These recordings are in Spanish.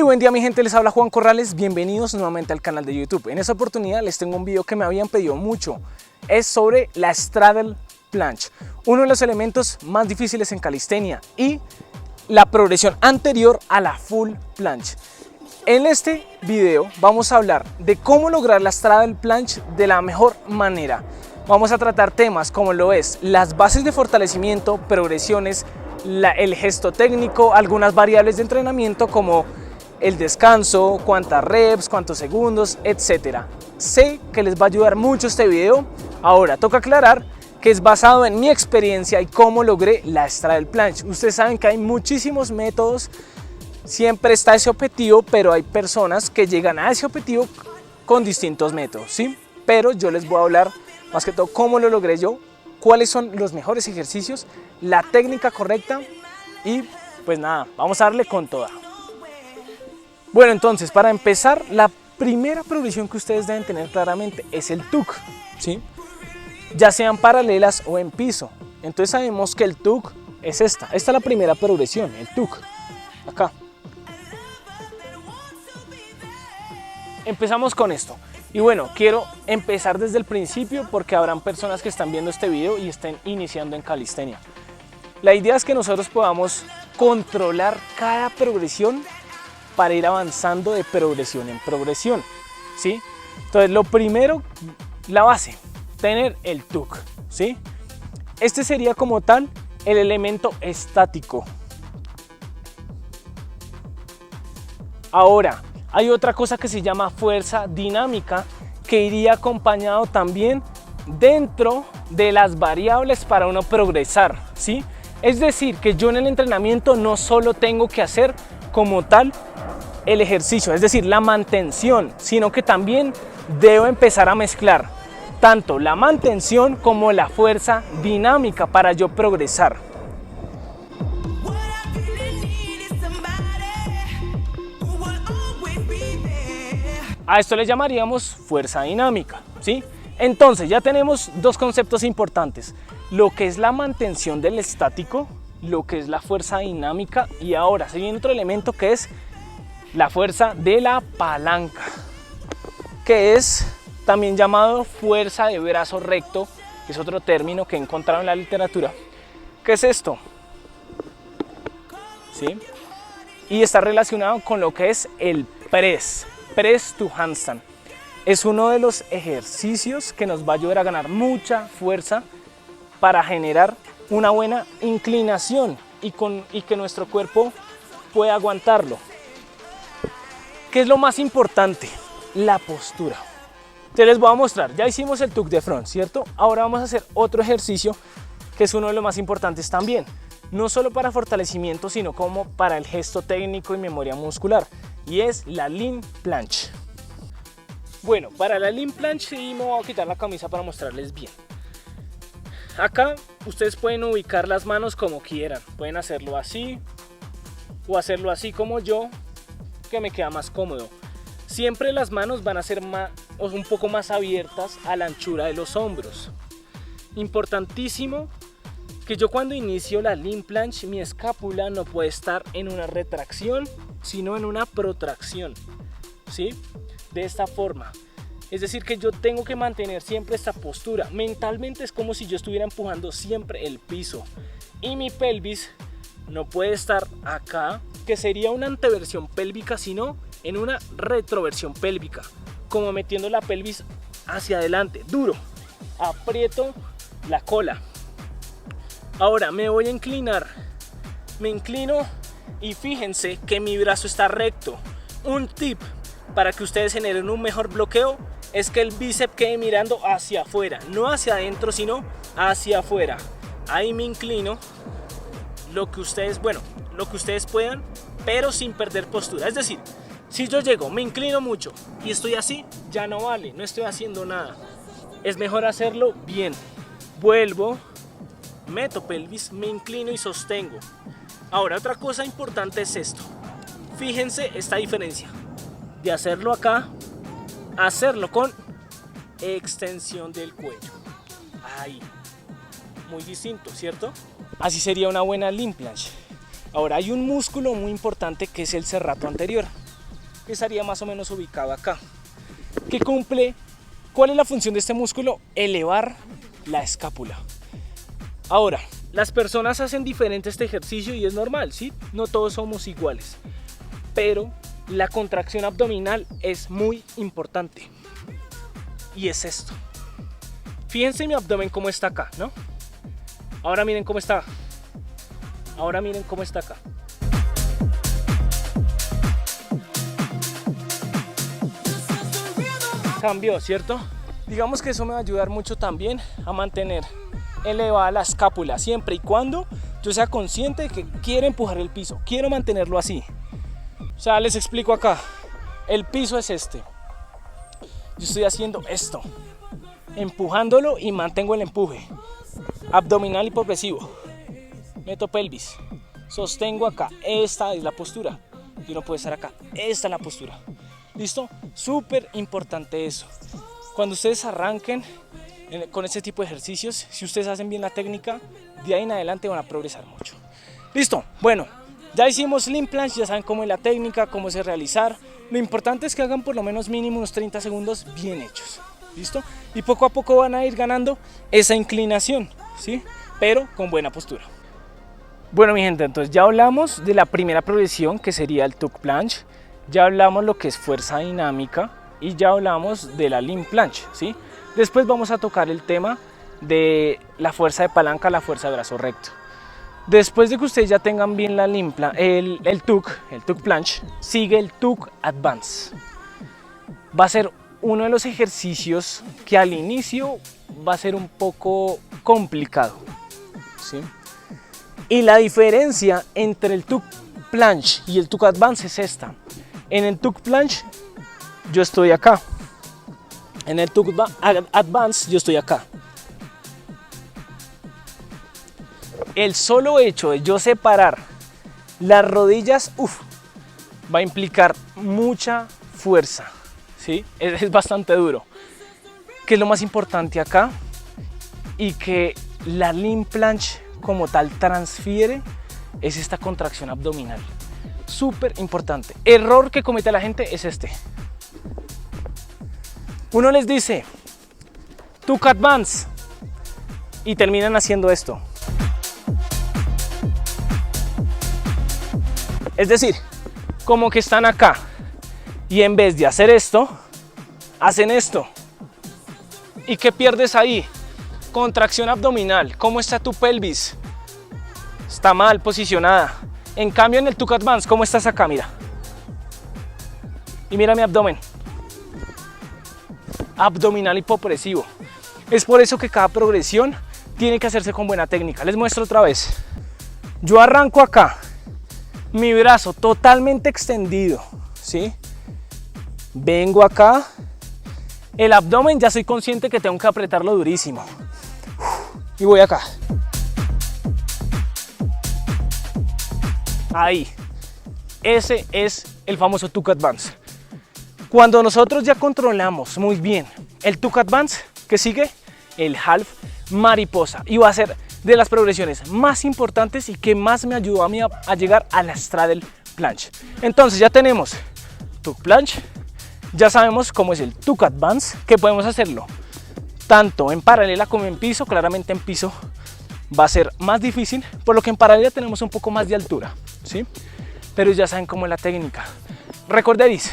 Muy buen día mi gente, les habla Juan Corrales, bienvenidos nuevamente al canal de YouTube. En esta oportunidad les tengo un video que me habían pedido mucho, es sobre la straddle planche, uno de los elementos más difíciles en calistenia y la progresión anterior a la full planche. En este video vamos a hablar de cómo lograr la straddle planche de la mejor manera. Vamos a tratar temas como lo es las bases de fortalecimiento, progresiones, el gesto técnico, algunas variables de entrenamiento como el descanso, cuántas reps, cuántos segundos, etc. Sé que les va a ayudar mucho este video. Ahora toca aclarar que es basado en mi experiencia y cómo logré la straddle planche. Ustedes saben que hay muchísimos métodos, siempre está ese objetivo, pero hay personas que llegan a ese objetivo con distintos métodos, ¿sí? Pero yo les voy a hablar más que todo cómo lo logré yo, cuáles son los mejores ejercicios, la técnica correcta y pues nada, vamos a darle con toda. Bueno, entonces para empezar, la primera progresión que ustedes deben tener claramente es el tuck, ¿sí? Ya sean paralelas o en piso. Entonces sabemos que el tuck es esta es la primera progresión, el tuck, acá. Empezamos con esto. Y bueno, quiero empezar desde el principio porque habrán personas que están viendo este video y estén iniciando en calistenia. La idea es que nosotros podamos controlar cada progresión para ir avanzando de progresión en progresión, ¿sí? Entonces lo primero, la base, tener el tuck, ¿sí? Este sería como tal el elemento estático. Ahora, hay otra cosa que se llama fuerza dinámica que iría acompañado también dentro de las variables para uno progresar, ¿sí? Es decir, que yo en el entrenamiento no solo tengo que hacer como tal el ejercicio, es decir, la mantención, sino que también debo empezar a mezclar tanto la mantención como la fuerza dinámica para yo progresar. A esto le llamaríamos fuerza dinámica, ¿sí? Entonces ya tenemos dos conceptos importantes, lo que es la mantención del estático, lo que es la fuerza dinámica y ahora se viene otro elemento que es la fuerza de la palanca, que es también llamado fuerza de brazo recto, que es otro término que he encontrado en la literatura. ¿Qué es esto? ¿Sí? Y está relacionado con lo que es el press to handstand. Es uno de los ejercicios que nos va a ayudar a ganar mucha fuerza para generar una buena inclinación y que nuestro cuerpo pueda aguantarlo. ¿Qué es lo más importante? La postura. Te les voy a mostrar, ya hicimos el tuck de front, ¿cierto? Ahora vamos a hacer otro ejercicio que es uno de los más importantes también, no solo para fortalecimiento, sino como para el gesto técnico y memoria muscular, y es la lean planche. Bueno, para la lean planche sí me voy a quitar la camisa para mostrarles bien. Acá ustedes pueden ubicar las manos como quieran, pueden hacerlo así o hacerlo así como yo, que me queda más cómodo. Siempre las manos van a ser un poco más abiertas a la anchura de los hombros. Importantísimo que yo cuando inicio la lean planche mi escápula no puede estar en una retracción sino en una protracción, ¿sí? De esta forma. Es decir, que yo tengo que mantener siempre esta postura. Mentalmente es como si yo estuviera empujando siempre el piso y mi pelvis no puede estar acá, que sería una anteversión pélvica, sino en una retroversión pélvica, como metiendo la pelvis hacia adelante, duro, aprieto la cola. Ahora me voy a inclinar, me inclino y fíjense que mi brazo está recto. Un tip para que ustedes generen un mejor bloqueo es que el bíceps quede mirando hacia afuera, no hacia adentro sino hacia afuera. Ahí me inclino, lo que ustedes puedan, pero sin perder postura. Es decir, si yo llego, me inclino mucho y estoy así, ya no vale, no estoy haciendo nada. Es mejor hacerlo bien. Vuelvo, meto pelvis, me inclino y sostengo. Ahora otra cosa importante es esto. Fíjense esta diferencia de hacerlo acá, hacerlo con extensión del cuello. Ahí, muy distinto, ¿cierto? Así sería una buena lean planche. Ahora hay un músculo muy importante que es el serrato anterior. estaría más o menos ubicado acá. ¿Qué cumple? ¿Cuál es la función de este músculo? Elevar la escápula. Ahora, las personas hacen diferente este ejercicio y es normal, ¿sí? No todos somos iguales, pero la contracción abdominal es muy importante y es esto. Fíjense mi abdomen cómo está acá, ¿no? Ahora miren cómo está. Ahora miren cómo está acá. Cambió, ¿cierto? Digamos que eso me va a ayudar mucho también a mantener elevada la escápula siempre y cuando yo sea consciente de que quiero empujar el piso, quiero mantenerlo así. O sea, les explico acá. El piso es este. Yo estoy haciendo esto, empujándolo y mantengo el empuje. Abdominal y progresivo. Meto pelvis. Sostengo acá. Esta es la postura. Yo no puedo estar acá. Esta es la postura. ¿Listo? Súper importante eso. Cuando ustedes arranquen con este tipo de ejercicios, si ustedes hacen bien la técnica, de ahí en adelante van a progresar mucho. Listo, bueno, ya hicimos Lean Planche, ya saben cómo es la técnica, cómo se realizar. Lo importante es que hagan por lo menos mínimo unos 30 segundos bien hechos. ¿Listo? Y poco a poco van a ir ganando esa inclinación, ¿sí? Pero con buena postura. Bueno, mi gente, entonces ya hablamos de la primera progresión, que sería el Tuck Planche. Ya hablamos lo que es fuerza dinámica y ya hablamos de la Lean Planche, ¿sí? Después vamos a tocar el tema de la fuerza de palanca, la fuerza de brazo recto. Después de que ustedes ya tengan bien la el Tuck Planche, sigue el Tuck Advance. Va a ser uno de los ejercicios que al inicio va a ser un poco complicado, ¿sí? Y la diferencia entre el Tuck Planche y el Tuck Advance es esta. En el Tuck Planche yo estoy acá. En el Tuck Advance yo estoy acá. El solo hecho de yo separar las rodillas, va a implicar mucha fuerza, ¿sí? Es bastante duro. ¿Qué es lo más importante acá? Y que la Lean Planche como tal transfiere es esta contracción abdominal. Súper importante. Error que comete la gente es este. Uno les dice Tuck Advance y terminan haciendo esto. Es decir, como que están acá y en vez de hacer esto, hacen esto. ¿Y qué pierdes ahí? Contracción abdominal. ¿Cómo está tu pelvis? Está mal posicionada. En cambio en el Tuck Advance, ¿cómo estás acá? Mira. Y mira mi abdomen. Abdominal y progresivo. Es por eso que cada progresión tiene que hacerse con buena técnica. Les muestro otra vez. Yo arranco acá. Mi brazo totalmente extendido, ¿sí? Vengo acá. El abdomen ya soy consciente que tengo que apretarlo durísimo. Y voy acá. Ahí. Ese es el famoso Tuck Advance. Cuando nosotros ya controlamos muy bien el Tuck Advance, ¿qué sigue? El Half Mariposa. Y va a ser de las progresiones más importantes y que más me ayudó a mí a llegar a la Straddle Planche. Entonces ya tenemos Tuck Planche, ya sabemos cómo es el Tuck Advance, que podemos hacerlo tanto en paralela como en piso. Claramente en piso va a ser más difícil, por lo que en paralela tenemos un poco más de altura, ¿sí? Pero ya saben cómo es la técnica. Recorderéis,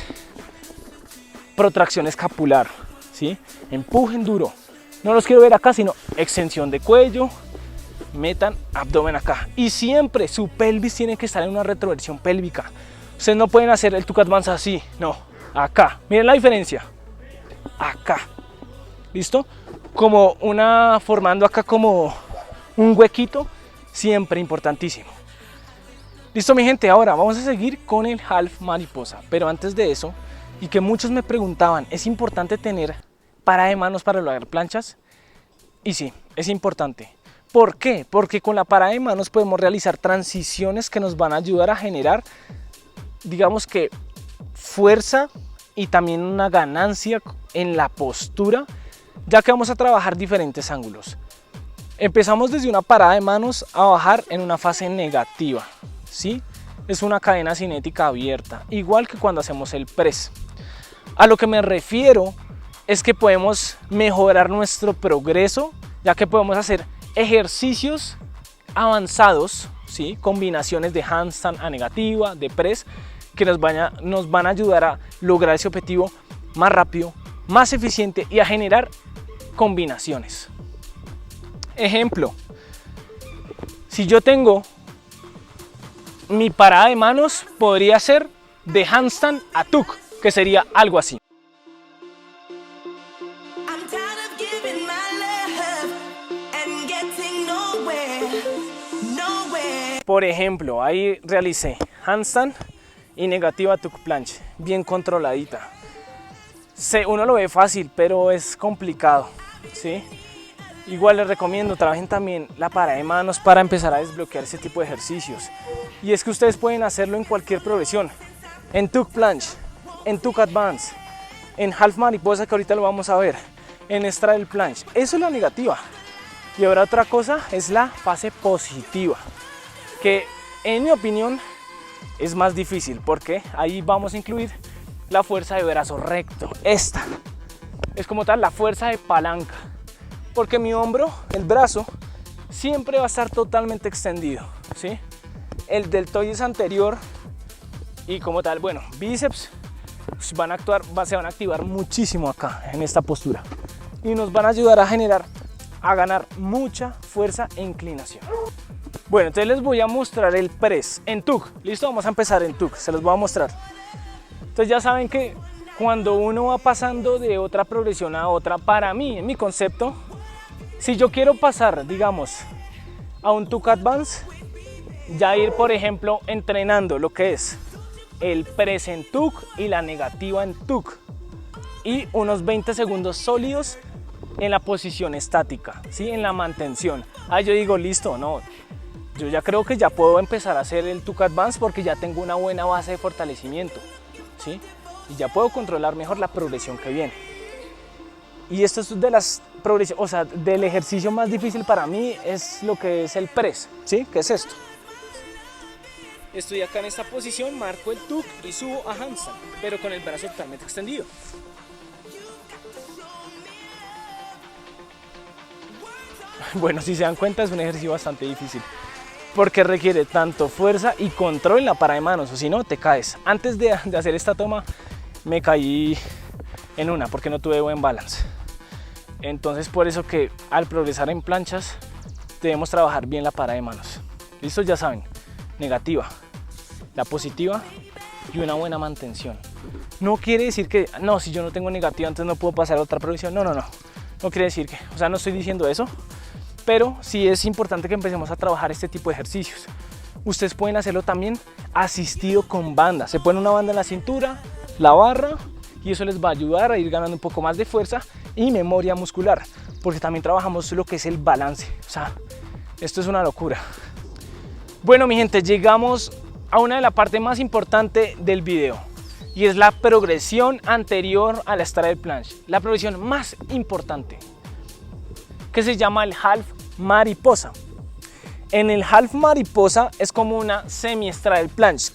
protracción escapular, ¿sí? Empujen duro. No los quiero ver acá, sino extensión de cuello, metan abdomen acá. Y siempre su pelvis tiene que estar en una retroversión pélvica. Ustedes no pueden hacer el Tuck Advance así, no, acá. Miren la diferencia. Acá. ¿Listo? Como formando acá como un huequito, siempre importantísimo. Listo, mi gente, ahora vamos a seguir con el Half Mariposa. Pero antes de eso, y que muchos me preguntaban, ¿es importante tener parada de manos para lograr planchas? Y sí, es importante. ¿Por qué? Porque con la parada de manos podemos realizar transiciones que nos van a ayudar a generar, digamos que, fuerza y también una ganancia en la postura, ya que vamos a trabajar diferentes ángulos. Empezamos desde una parada de manos a bajar en una fase negativa, ¿sí? es una cadena cinética abierta, igual que cuando hacemos el press. A lo que me refiero es que podemos mejorar nuestro progreso, ya que podemos hacer ejercicios avanzados, ¿sí? Combinaciones de handstand a negativa, de press, que nos van a ayudar a lograr ese objetivo más rápido, más eficiente y a generar combinaciones. Ejemplo, si yo tengo mi parada de manos, podría ser de handstand a tuck, que sería algo así. Por ejemplo, ahí realicé handstand y negativa tuck planche, bien controladita. Uno lo ve fácil, pero es complicado, ¿sí? Igual les recomiendo, trabajen también la parada de manos para empezar a desbloquear ese tipo de ejercicios. Y es que ustedes pueden hacerlo en cualquier progresión, en tuck planche, en tuck advance, en half mariposa, que ahorita lo vamos a ver, en straddle planche. Eso es la negativa. Y ahora otra cosa es la fase positiva, que en mi opinión es más difícil, porque ahí vamos a incluir la fuerza de brazo recto. Esta es como tal la fuerza de palanca, porque mi hombro, el brazo, siempre va a estar totalmente extendido, ¿sí? El deltoides anterior y como tal, bueno, bíceps se van a activar muchísimo acá en esta postura y nos van a ayudar a ganar mucha fuerza e inclinación. Bueno, entonces les voy a mostrar el press en tuck. Listo, vamos a empezar en tuck, se los voy a mostrar. Entonces ya saben que cuando uno va pasando de otra progresión a otra, para mí, en mi concepto, si yo quiero pasar, digamos, a un tuck advance, ya ir, por ejemplo, entrenando lo que es el press en tuck y la negativa en tuck, y unos 20 segundos sólidos en la posición estática, ¿sí? En la mantención. Ahí yo digo, listo, no, yo ya creo que ya puedo empezar a hacer el tuck advance porque ya tengo una buena base de fortalecimiento, ¿sí? Y ya puedo controlar mejor la progresión que viene. Y esto es de las progresiones, o sea, del ejercicio más difícil para mí es lo que es el press, ¿sí? ¿Qué es esto? Estoy acá en esta posición, marco el tuck y subo a handstand, pero con el brazo totalmente extendido. Bueno, si se dan cuenta, es un ejercicio bastante difícil, porque requiere tanto fuerza y control en la parada de manos, o si no, te caes. Antes de hacer esta toma, me caí en una, porque no tuve buen balance. Entonces, por eso que al progresar en planchas, debemos trabajar bien la parada de manos. ¿Listo? Ya saben, negativa, la positiva y una buena mantención. No quiere decir que, no, si yo no tengo negativa, entonces no puedo pasar a otra progresión. No, no, no. No quiere decir que, o sea, no estoy diciendo eso, pero sí es importante que empecemos a trabajar este tipo de ejercicios. Ustedes pueden hacerlo también asistido con banda. Se pone una banda en la cintura, la barra, y eso les va a ayudar a ir ganando un poco más de fuerza y memoria muscular, porque también trabajamos lo que es el balance. O sea, esto es una locura. Bueno, mi gente, llegamos a una de las partes más importantes del video, y es la progresión anterior a la straddle planche, la progresión más importante, que se llama el half mariposa. En el half mariposa es como una semi straddle planche.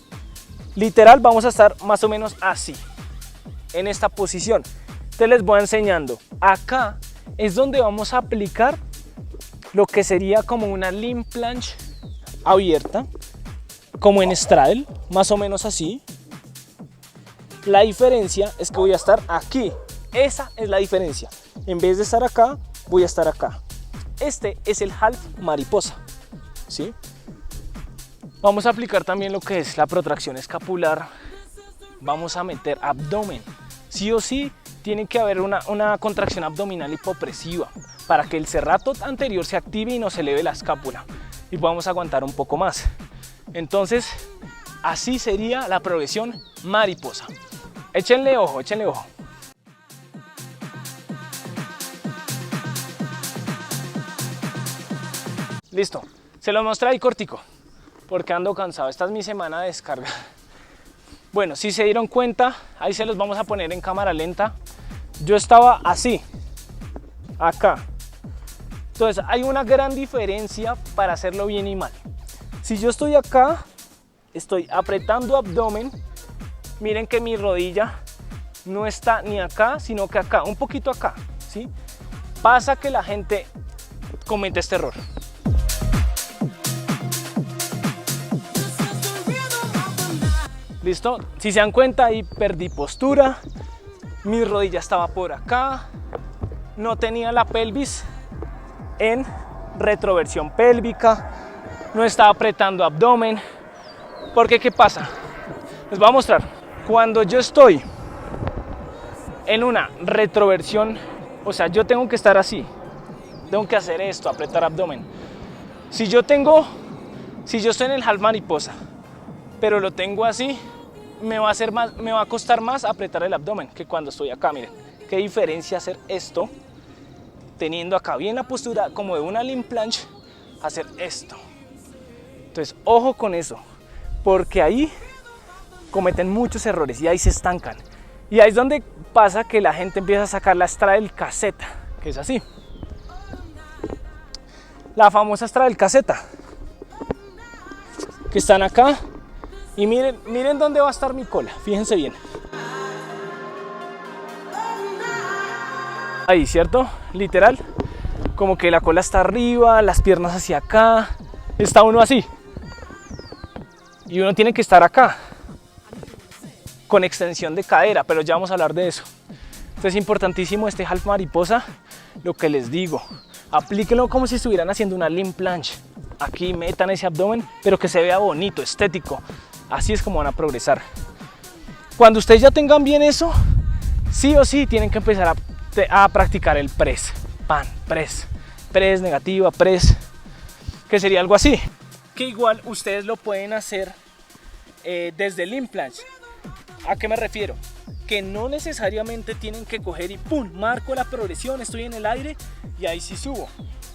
Literal, vamos a estar más o menos así, en esta posición. Entonces les voy enseñando. Acá es donde vamos a aplicar lo que sería como una limb planche abierta, como en straddle, más o menos así. La diferencia es que voy a estar aquí. Esa es la diferencia. En vez de estar acá, voy a estar acá. Este es el half mariposa, ¿sí? Vamos a aplicar también lo que es la protracción escapular. Vamos a meter abdomen. Sí o sí tiene que haber una contracción abdominal hipopresiva para que el serrato anterior se active y nos eleve la escápula y podamos aguantar un poco más. Entonces, así sería la progresión mariposa. Échenle ojo, échenle ojo. Listo, se lo mostré ahí cortico, porque ando cansado. Esta es mi semana de descarga. Bueno, si se dieron cuenta, ahí se los vamos a poner en cámara lenta. Yo estaba así, acá. Entonces hay una gran diferencia para hacerlo bien y mal. Si yo estoy acá, estoy apretando abdomen. Miren que mi rodilla no está ni acá, sino que acá, un poquito acá, ¿sí? Pasa que la gente comete este error. ¿Listo? Si se dan cuenta, ahí perdí postura, mi rodilla estaba por acá, no tenía la pelvis en retroversión pélvica, no estaba apretando abdomen, porque ¿qué pasa? Les voy a mostrar. Cuando yo estoy en una retroversión, o sea, yo tengo que estar así, tengo que hacer esto, apretar abdomen. Si yo estoy en el half mariposa, pero lo tengo así, me va a costar más apretar el abdomen que cuando estoy acá. Miren, qué diferencia hacer esto, teniendo acá bien la postura como de una limb planche, hacer esto. Entonces, ojo con eso, porque ahí cometen muchos errores y ahí se estancan. Y ahí es donde pasa que la gente empieza a sacar la straddle caseta, que es así. La famosa straddle caseta, que están acá. Y miren dónde va a estar mi cola, fíjense bien. Ahí, ¿cierto? Literal, como que la cola está arriba, las piernas hacia acá, está uno así. Y uno tiene que estar acá, con extensión de cadera, pero ya vamos a hablar de eso. Entonces es importantísimo este half mariposa, lo que les digo, aplíquenlo como si estuvieran haciendo una limb planche. Aquí metan ese abdomen, pero que se vea bonito, estético. Así es como van a progresar. Cuando ustedes ya tengan bien eso, sí o sí tienen que empezar a practicar el press. Pan, press, press negativa, press, que sería algo así. Que igual ustedes lo pueden hacer desde el limb planche. ¿A qué me refiero? Que no necesariamente tienen que coger y ¡pum! Marco la progresión, estoy en el aire y ahí sí subo,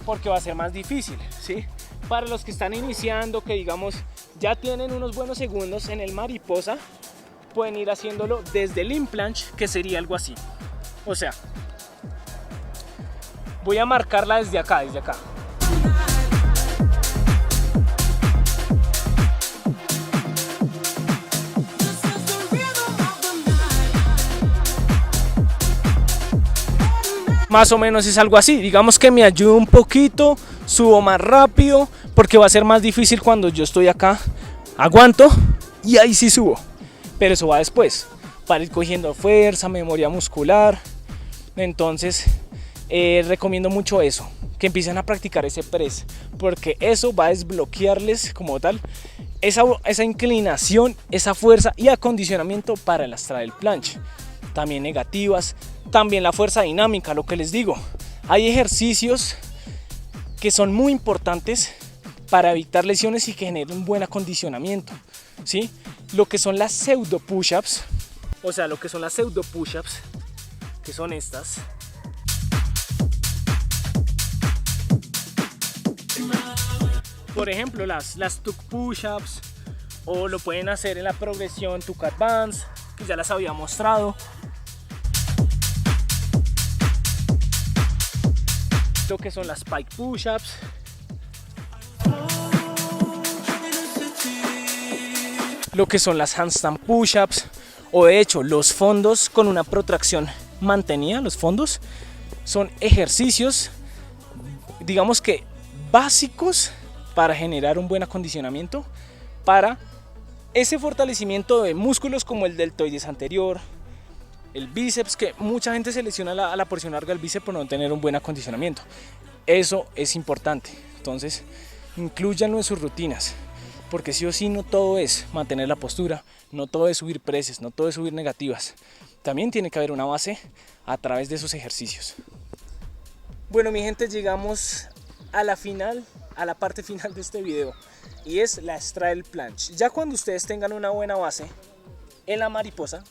porque va a ser más difícil, ¿sí? Para los que están iniciando, que digamos ya tienen unos buenos segundos en el mariposa, pueden ir haciéndolo desde el limb planche, que sería algo así. O sea, voy a marcarla desde acá, Más o menos es algo así, digamos que me ayuda un poquito, subo más rápido, porque va a ser más difícil cuando yo estoy acá, aguanto y ahí sí subo, pero eso va después, para ir cogiendo fuerza, memoria muscular. Entonces recomiendo mucho eso, que empiecen a practicar ese press, porque eso va a desbloquearles como tal esa inclinación, esa fuerza y acondicionamiento para la straddle planche. También negativas, también la fuerza dinámica, lo que les digo, hay ejercicios que son muy importantes para evitar lesiones y que generen un buen acondicionamiento, ¿sí? Lo que son las pseudo push-ups, que son estas. Por ejemplo, las tuck push-ups, o lo pueden hacer en la progresión tuck advance, que ya las había mostrado. Lo que son las pike push-ups, lo que son las handstand push-ups, o de hecho los fondos con una protracción mantenida. Los fondos son ejercicios, digamos que básicos, para generar un buen acondicionamiento para ese fortalecimiento de músculos como el deltoides anterior, el bíceps, que mucha gente se lesiona a la porción larga del bíceps por no tener un buen acondicionamiento. Eso es importante, entonces inclúyanlo en sus rutinas, porque sí o sí no todo es mantener la postura, no todo es subir presses, no todo es subir negativas, también tiene que haber una base a través de esos ejercicios. Bueno, mi gente, llegamos a la parte final de este video, y es la straddle planche. Ya cuando ustedes tengan una buena base en la mariposa,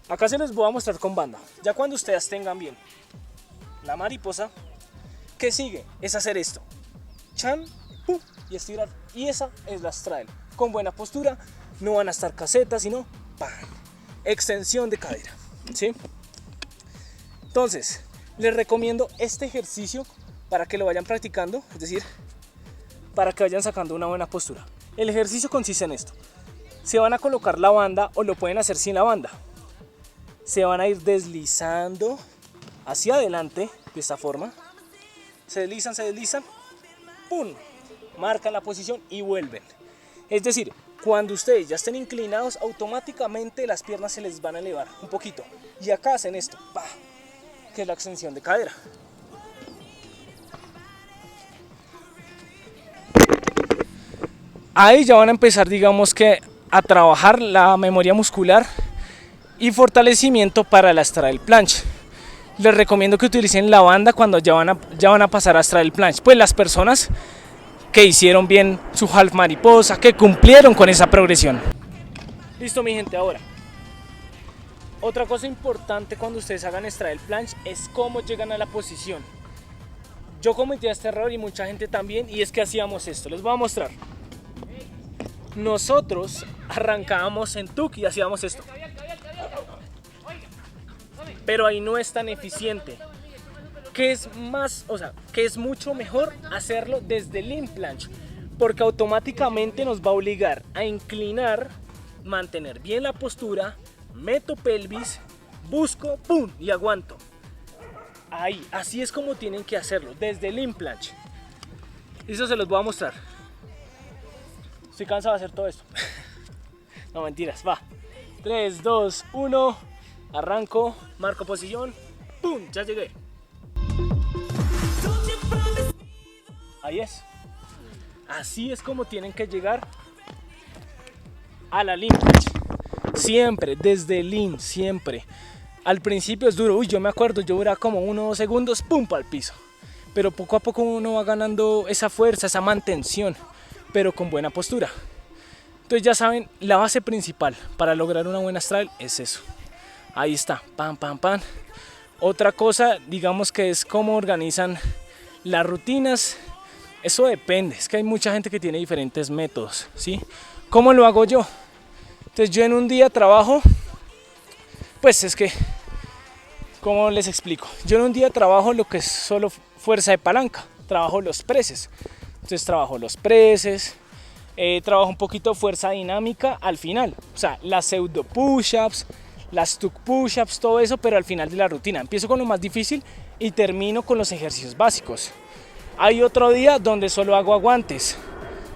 acá se les voy a mostrar con banda. Ya cuando ustedes tengan bien la mariposa, ¿qué sigue? Es hacer esto, chan, pum, y estirar. Y esa es la straddle. Con buena postura, no van a estar casetas, sino ¡pam! Extensión de cadera, ¿sí? Entonces, les recomiendo este ejercicio para que lo vayan practicando, es decir, para que vayan sacando una buena postura. El ejercicio consiste en esto: Se van a colocar la banda o lo pueden hacer sin la banda. Se van a ir deslizando hacia adelante de esta forma. Se deslizan, ¡pum! Marcan la posición y vuelven. Es decir, cuando ustedes ya estén inclinados, automáticamente las piernas se les van a elevar un poquito. Y acá hacen esto, ¡pah!, que es la extensión de cadera. Ahí ya van a empezar, digamos que, a trabajar la memoria muscular y fortalecimiento para la straddle planche. Les recomiendo que utilicen la banda cuando ya van a pasar a straddle planche. Pues las personas que hicieron bien su half mariposa, que cumplieron con esa progresión. Listo, mi gente. Ahora, otra cosa importante cuando ustedes hagan straddle planche es cómo llegan a la posición. Yo cometí este error y mucha gente también, y es que hacíamos esto. Les voy a mostrar. Nosotros arrancábamos en tuck y hacíamos esto, pero ahí no es tan eficiente. Que es mucho mejor hacerlo desde el lean planche, porque automáticamente nos va a obligar a inclinar, mantener bien la postura, meto pelvis, busco, pum, y aguanto. Ahí, así es como tienen que hacerlo, desde el lean planche. Eso se los voy a mostrar. Estoy cansado de hacer todo esto. No, mentiras, va. 3, 2, 1. Arranco, marco posición. ¡Pum! Ya llegué. Ahí es. Así es como tienen que llegar a la lean planche. Siempre, desde el lean, siempre. Al principio es duro. Uy, yo me acuerdo, yo duraba como 1 o 2 segundos, ¡pum!, para el piso. Pero poco a poco uno va ganando esa fuerza, esa mantención, pero con buena postura. Entonces ya saben, la base principal para lograr una buena straddle es eso. Ahí está, pam, pam, pam. Otra cosa, digamos, que es cómo organizan las rutinas. Eso depende, es que hay mucha gente que tiene diferentes métodos, ¿sí? ¿Cómo lo hago yo? Entonces yo en un día trabajo, pues es que, ¿cómo les explico? Yo en un día trabajo lo que es solo fuerza de palanca, trabajo los presses. Entonces trabajo los presses, trabajo un poquito de fuerza dinámica al final. O sea, las pseudo push-ups, las tuck push-ups, todo eso, pero al final de la rutina. Empiezo con lo más difícil y termino con los ejercicios básicos. Hay otro día donde solo hago aguantes.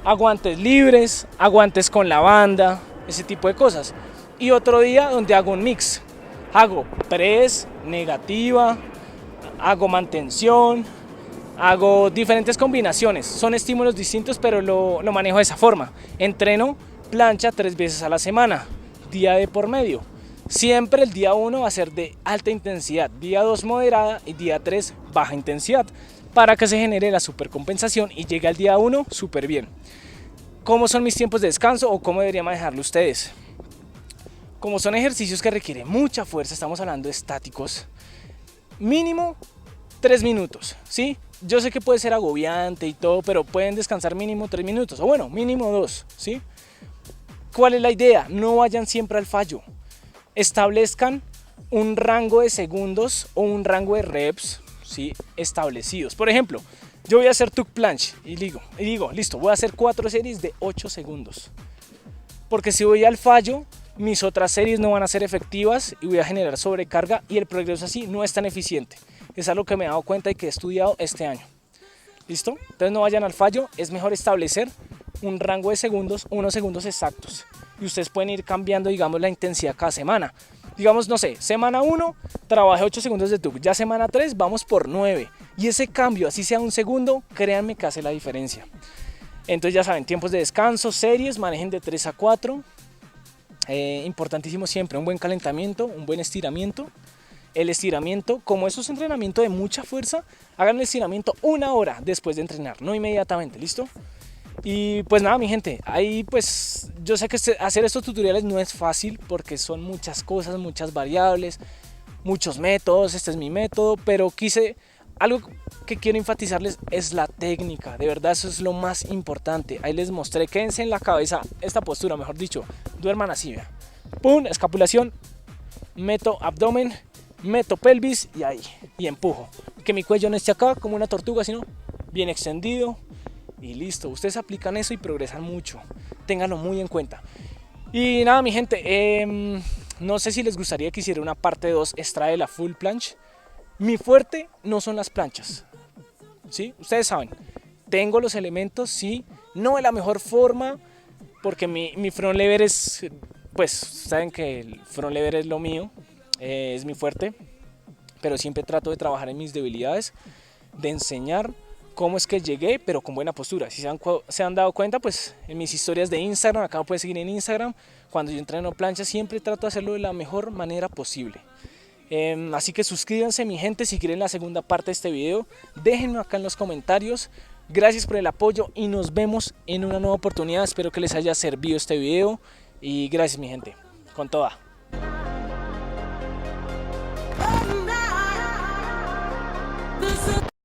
Aguantes libres, aguantes con la banda, ese tipo de cosas. Y otro día donde hago un mix. Hago press, negativa, hago mantención, hago diferentes combinaciones. Son estímulos distintos, pero lo manejo de esa forma. Entreno plancha 3 veces a la semana, día de por medio. Siempre el día 1 va a ser de alta intensidad, día 2 moderada y día 3 baja intensidad, para que se genere la supercompensación y llegue al día 1 súper bien. ¿Cómo son mis tiempos de descanso o cómo deberían manejarlo ustedes? Como son ejercicios que requieren mucha fuerza, estamos hablando de estáticos, mínimo 3 minutos, ¿sí? Yo sé que puede ser agobiante y todo, pero pueden descansar mínimo 3 minutos, o bueno, mínimo 2, ¿sí? ¿Cuál es la idea? No vayan siempre al fallo. Establezcan un rango de segundos o un rango de reps, ¿sí?, establecidos. Por ejemplo, yo voy a hacer tuck planche y digo, listo, voy a hacer 4 series de 8 segundos. Porque si voy al fallo, mis otras series no van a ser efectivas y voy a generar sobrecarga y el progreso así no es tan eficiente. Es algo que me he dado cuenta y que he estudiado este año. ¿Listo? Entonces no vayan al fallo, es mejor establecer un rango de segundos, unos segundos exactos. Y ustedes pueden ir cambiando, digamos, la intensidad cada semana. Digamos, no sé, semana 1 trabajé 8 segundos de tuck, ya semana 3 vamos por 9. Y ese cambio, así sea un segundo, créanme que hace la diferencia. Entonces ya saben, tiempos de descanso, series, manejen de 3 a 4. Importantísimo siempre, un buen calentamiento, un buen estiramiento. El estiramiento, como eso es entrenamiento de mucha fuerza, hagan el estiramiento 1 hora después de entrenar, no inmediatamente, ¿listo? Y pues nada, mi gente, ahí pues yo sé que hacer estos tutoriales no es fácil porque son muchas cosas, muchas variables, muchos métodos. Este es mi método, pero algo que quiero enfatizarles es la técnica. De verdad, eso es lo más importante. Ahí les mostré, quédense en la cabeza esta postura, mejor dicho, duerman así, vean. Pum, escapulación, meto abdomen, meto pelvis y ahí, y empujo. Que mi cuello no esté acá como una tortuga, sino bien extendido. Y listo, ustedes aplican eso y progresan mucho. Ténganlo muy en cuenta. Y nada, mi gente, no sé si les gustaría que hiciera una parte 2 extra de la full planche. Mi fuerte no son las planchas, ¿sí? Ustedes saben, tengo los elementos, sí, no de la mejor forma, porque mi front lever es, pues, saben que el front lever es lo mío, es mi fuerte, pero siempre trato de trabajar en mis debilidades, de enseñar cómo es que llegué, pero con buena postura. Si se han dado cuenta, pues en mis historias de Instagram, acá me pueden seguir en Instagram, cuando yo entreno plancha siempre trato de hacerlo de la mejor manera posible. Así que suscríbanse, mi gente, si quieren la segunda parte de este video, déjenme acá en los comentarios. Gracias por el apoyo y nos vemos en una nueva oportunidad. Espero que les haya servido este video y gracias, mi gente, con toda.